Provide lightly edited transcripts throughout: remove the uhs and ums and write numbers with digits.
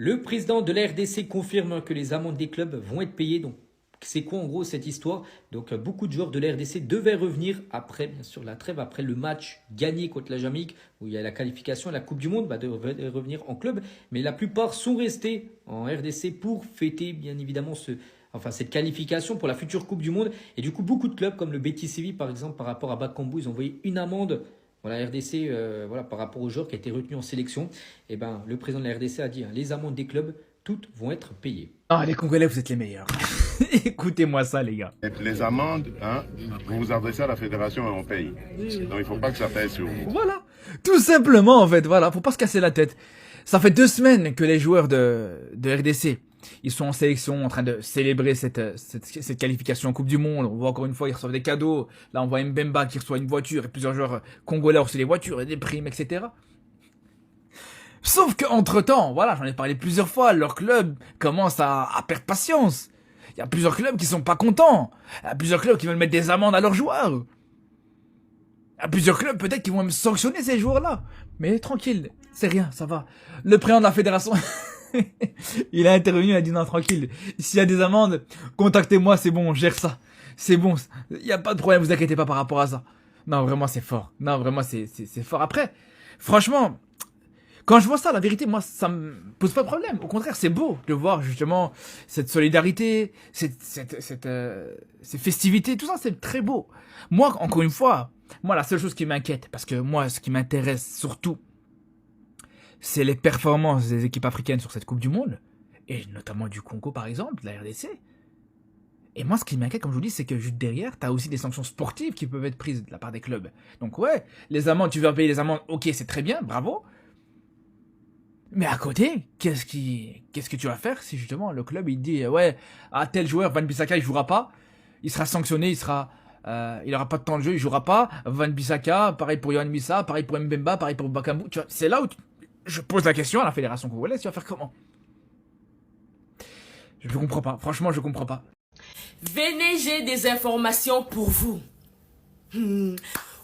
Le président de la RDC confirme que les amendes des clubs vont être payées. Donc, c'est quoi en gros cette histoire? Donc, beaucoup de joueurs de la RDC devaient revenir après, bien sûr, la trêve, après le match gagné contre la Jamaïque, où il y a la qualification à la Coupe du Monde, devaient revenir en club. Mais la plupart sont restés en RDC pour fêter, bien évidemment, cette qualification pour la future Coupe du Monde. Et du coup, beaucoup de clubs, comme le Betis Séville, par exemple, par rapport à Bakambu, ils ont envoyé une amende. Voilà, RDC, par rapport aux joueurs qui a été retenu en sélection, et le président de la RDC a dit les amendes des clubs, toutes vont être payées. Ah, les Congolais, vous êtes les meilleurs. Écoutez-moi ça, les gars. Les amendes, vous vous adressez à la fédération et on paye. Donc il ne faut pas que ça pèse sur vous. Voilà. Tout simplement, en fait, voilà, faut pas se casser la tête. Ça fait 2 semaines que les joueurs de RDC, ils sont en sélection, en train de célébrer cette qualification en Coupe du Monde. On voit encore une fois, ils reçoivent des cadeaux. Là, on voit Mbemba qui reçoit une voiture et plusieurs joueurs congolais ont reçu des voitures et des primes, etc. Sauf qu'entre temps, voilà, j'en ai parlé plusieurs fois, leur club commence à perdre patience. Il y a plusieurs clubs qui sont pas contents. Il y a plusieurs clubs qui veulent mettre des amendes à leurs joueurs. Il y a plusieurs clubs peut-être qui vont même sanctionner ces joueurs-là. Mais tranquille, c'est rien, ça va. Le président de la fédération, il a intervenu, il a dit non, tranquille. S'il y a des amendes, contactez-moi, c'est bon, on gère ça. C'est bon, il n'y a pas de problème, vous inquiétez pas par rapport à ça. Non, vraiment, c'est fort. Non, vraiment, c'est fort. Après, franchement, quand je vois ça, la vérité, moi, ça me pose pas de problème. Au contraire, c'est beau de voir justement cette solidarité, ces festivités, tout ça, c'est très beau. Moi, encore une fois, moi, la seule chose qui m'inquiète, parce que moi, ce qui m'intéresse surtout, c'est les performances des équipes africaines sur cette Coupe du Monde, et notamment du Congo, par exemple, de la RDC. Et moi, ce qui m'inquiète, comme je vous dis, c'est que juste derrière, t'as aussi des sanctions sportives qui peuvent être prises de la part des clubs. Donc ouais, les amendes, tu veux payer les amendes, ok, c'est très bien, bravo. Mais à côté, qu'est-ce que tu vas faire si justement le club il dit ouais, à tel joueur Wan-Bissaka il jouera pas, il sera sanctionné, il aura pas de temps de jeu, il jouera pas. Wan-Bissaka, pareil pour Yohan Wissa, pareil pour Mbemba, pareil pour Bakambu. Tu vois, c'est là où je pose la question à la fédération congolaise, tu vas faire comment? Je comprends pas, franchement je comprends pas. Venez, j'ai des informations pour vous.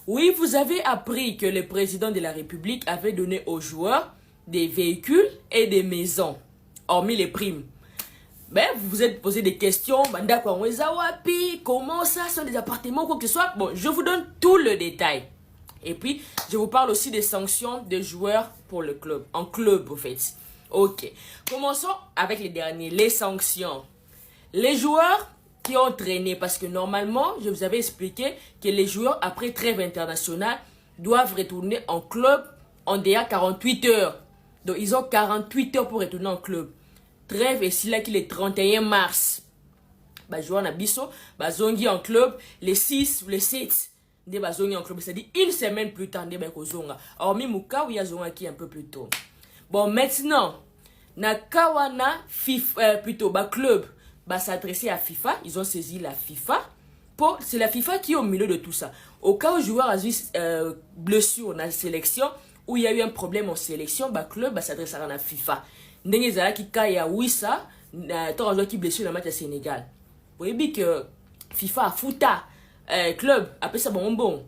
Oui, vous avez appris que le président de la République avait donné aux joueurs des véhicules et des maisons, hormis les primes. Mais vous vous êtes posé des questions, comment ça, sont des appartements, quoi que ce soit. Bon, je vous donne tout le détail. Et puis, je vous parle aussi des sanctions des joueurs pour le club, en club, en fait. Ok, commençons avec les derniers, les sanctions. Les joueurs qui ont traîné, parce que normalement, je vous avais expliqué que les joueurs, après trêve internationale, doivent retourner en club en déjà 48 heures. Donc, ils ont 48 heures pour retourner en club. Trêve ici là qu'il est 31 mars. Joueur Nabiso, zongi en club les 6 ou les 7. Zongi en club, c'est-à-dire une semaine plus tard. Hormis Mouka, où il y a zonga qui est un peu plus tôt. Bon, maintenant, Nakawana, plutôt, club, s'adresser à FIFA. Ils ont saisi la FIFA. C'est la FIFA qui est au milieu de tout ça. Au cas où le joueur a eu blessure dans la sélection, où il y a eu un problème en sélection, club s'adresse à la FIFA. Ndengezala qui kaya Wissa, tant joueur qui blessé dans le match à Sénégal. Vous voyez que FIFA a fouta club après ça bon.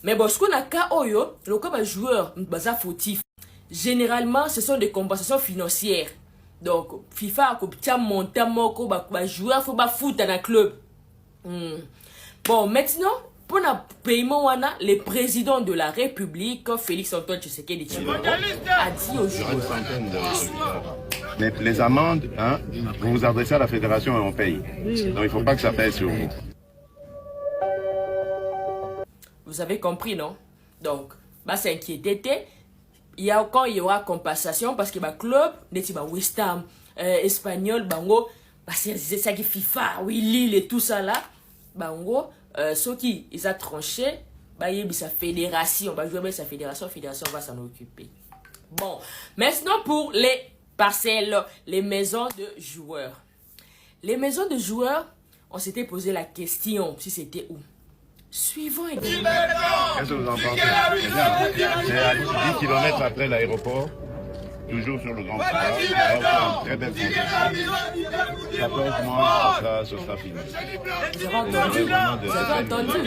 Mais bon, ce qu'on a ka oyo, le cas joueur baza fautif. Généralement, ce sont des compensations financières. Donc FIFA a coupé montant moko joueur faut ba fouta dans club. Bon, maintenant pour le paiement, le président de la République, Félix Antoine Tshisekedi Tshilombo, a dit aux joueurs. Les amendes, vous vous adressez à la fédération et on paye. Donc il ne faut pas que ça pèse sur vous. Vous avez compris, non? Donc, s'inquiéter. Quand il y aura compensation, parce que le club, West Ham, espagnol, c'est ça qui FIFA, oui, Lille et tout ça là, ceux qui ils ont tranché, il y a sa fédération, sa fédération va s'en occuper. Bon, maintenant pour les parcelles, les maisons de joueurs. Les maisons de joueurs, on s'était posé la question si c'était où. Suivant et qu'est-ce que vous en pensez? C'est à 10 km après l'aéroport, toujours sur le Grand Boulevard, très belle construction. 14 mois, ce sera fini. Vous avez entendu?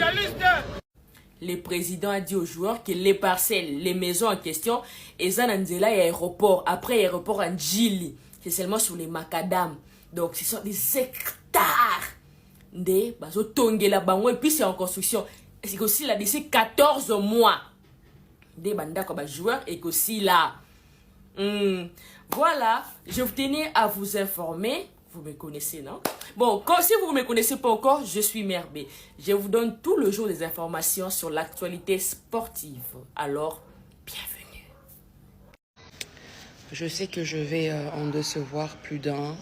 le président a dit aux joueurs que les parcelles, les maisons en question, et Zananzela et aéroport. Après aéroport en Djili, c'est seulement sur les macadam. Donc ce sont des hectares de bazo tongela bango et puis c'est en construction. C'est aussi là d'ici 14 mois. Des bandas comme joueurs et aussi là. Voilà, je vous tenais à vous informer. Vous me connaissez, non? Bon, si vous ne me connaissez pas encore, je suis Merbe. Je vous donne tout le jour des informations sur l'actualité sportive. Alors, bienvenue. Je sais que je vais en décevoir plus d'un.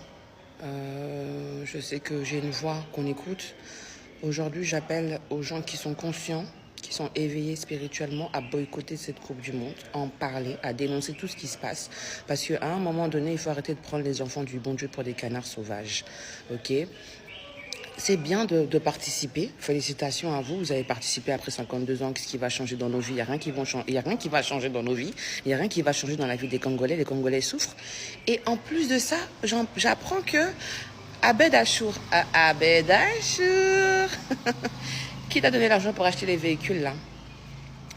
Je sais que j'ai une voix qu'on écoute. Aujourd'hui, j'appelle aux gens qui sont conscients, qui sont éveillés spirituellement à boycotter cette Coupe du Monde, à en parler, à dénoncer tout ce qui se passe. Parce qu'à un moment donné, il faut arrêter de prendre les enfants du bon Dieu pour des canards sauvages. Ok? C'est bien de participer. Félicitations à vous. Vous avez participé après 52 ans. Qu'est-ce qui va changer dans nos vies? Il n'y a rien qui va changer dans nos vies. Il n'y a rien qui va changer dans la vie des Congolais. Les Congolais souffrent. Et en plus de ça, j'apprends que Abed Achour, qui t'a donné l'argent pour acheter les véhicules là?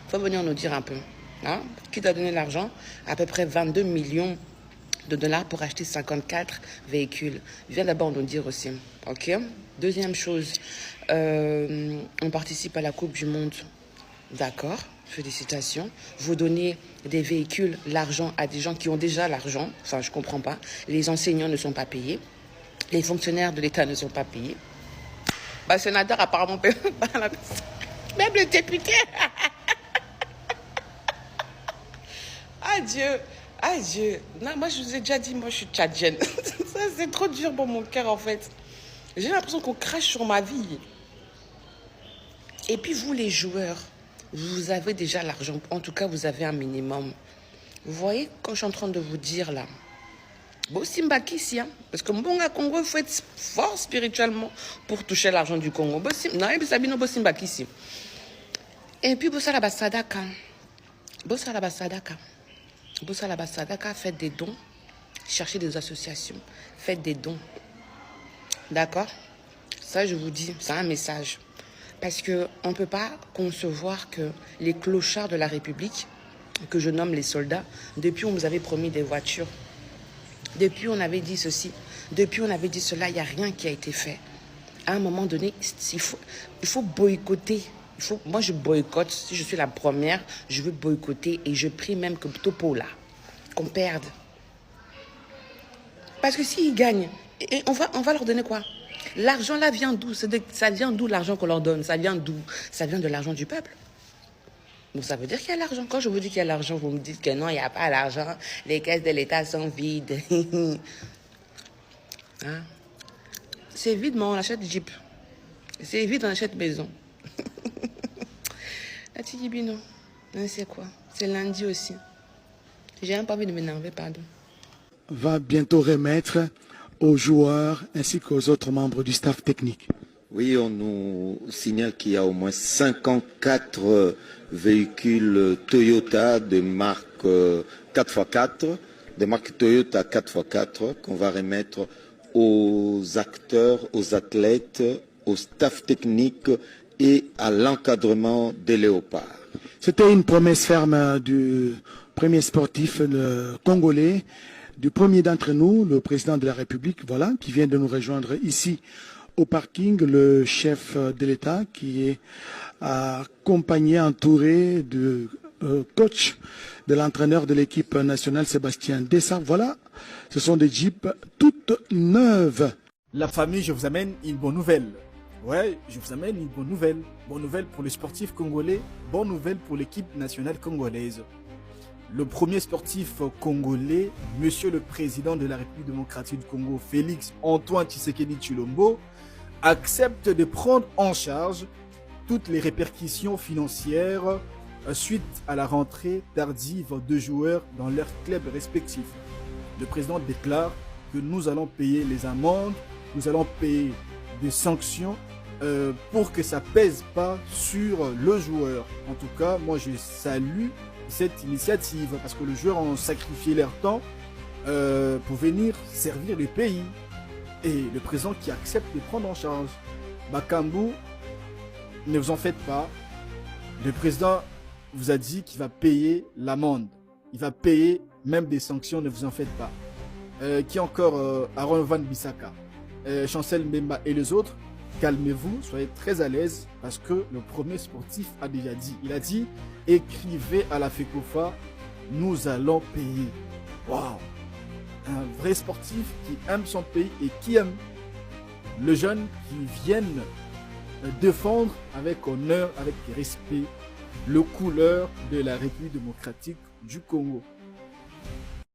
Faut venir nous dire un peu. Hein? Qui t'a donné l'argent? À peu près 22 millions de dollars pour acheter 54 véhicules. Viens d'abord nous dire aussi. Ok? Deuxième chose, on participe à la Coupe du Monde. D'accord, félicitations. Vous donnez des véhicules, l'argent à des gens qui ont déjà l'argent. Enfin, je comprends pas. Les enseignants ne sont pas payés. Les fonctionnaires de l'État ne sont pas payés. Bah, le sénateur apparemment paye pas. Même le député. Adieu. Adieu. Non, moi, je vous ai déjà dit, moi, je suis tchadienne. Ça, c'est trop dur pour mon cœur, en fait. J'ai l'impression qu'on crache sur ma vie. Et puis, vous, les joueurs, vous avez déjà l'argent. En tout cas, vous avez un minimum. Vous voyez, quand je suis en train de vous dire, là, Bosimbaki ici, hein, parce que Mbonga Congo, il faut être fort spirituellement pour toucher l'argent du Congo. Non, et puis ça vient Bosimbaki ici. Et puis, Bossa la Bassadaka. Bossa la Bassadaka. Bossa la Bassadaka, faites des dons. Cherchez des associations. Faites des dons. D'accord? Ça, je vous dis, c'est un message. Parce qu'on ne peut pas concevoir que les clochards de la République, que je nomme les soldats, depuis on nous avait promis des voitures. Depuis, on avait dit ceci. Depuis, on avait dit cela. Il n'y a rien qui a été fait. À un moment donné, il faut boycotter. Moi, je boycotte. Si je suis la première, je veux boycotter. Et je prie même que Topo, là, qu'on perde. Parce que s'ils gagnent, on va leur donner quoi? L'argent, là, vient d'où? Ça vient d'où l'argent qu'on leur donne? Ça vient d'où? Ça vient de l'argent du peuple. Donc ça veut dire qu'il y a l'argent. Quand je vous dis qu'il y a l'argent, vous me dites que non, il n'y a pas l'argent. Les caisses de l'État sont vides. Hein? C'est vide, mais on achète Jeep. C'est vide, on achète maison. La Tigibino, c'est quoi? C'est lundi aussi. J'ai même pas envie de m'énerver, pardon. Va bientôt remettre aux joueurs ainsi qu'aux autres membres du staff technique. Oui, on nous signale qu'il y a au moins 54 véhicules Toyota de marque 4x4, des marques Toyota 4x4 qu'on va remettre aux acteurs, aux athlètes, au staff technique et à l'encadrement des léopards. C'était une promesse ferme du premier sportif congolais, du premier d'entre nous, le président de la République, voilà, qui vient de nous rejoindre ici au parking, le chef de l'État qui est accompagné, entouré du coach, de l'entraîneur de l'équipe nationale, Sébastien Dessart. Voilà, ce sont des jeeps toutes neuves. La famille, je vous amène une bonne nouvelle. Ouais, je vous amène une bonne nouvelle. Bonne nouvelle pour les sportifs congolais, bonne nouvelle pour l'équipe nationale congolaise. Le premier sportif congolais, Monsieur le Président de la République démocratique du Congo, Félix Antoine Tshisekedi Tshilombo, accepte de prendre en charge toutes les répercussions financières suite à la rentrée tardive de joueurs dans leurs clubs respectifs. Le président déclare que nous allons payer les amendes, nous allons payer des sanctions pour que ça pèse pas sur le joueur. En tout cas, moi je salue cette initiative parce que les joueurs ont sacrifié leur temps pour venir servir le pays. Et le président qui accepte de prendre en charge. Bakambu, ne vous en faites pas. Le président vous a dit qu'il va payer l'amende. Il va payer même des sanctions, ne vous en faites pas. Qui encore Aaron Van Bissaka, Chancel Mbemba et les autres, calmez-vous, soyez très à l'aise parce que le premier sportif a déjà dit. Il a dit, écrivez à la FECOFA, nous allons payer. Waouh! Un vrai sportif qui aime son pays et qui aime les jeunes qui viennent défendre avec honneur, avec respect, le couleur de la République démocratique du Congo.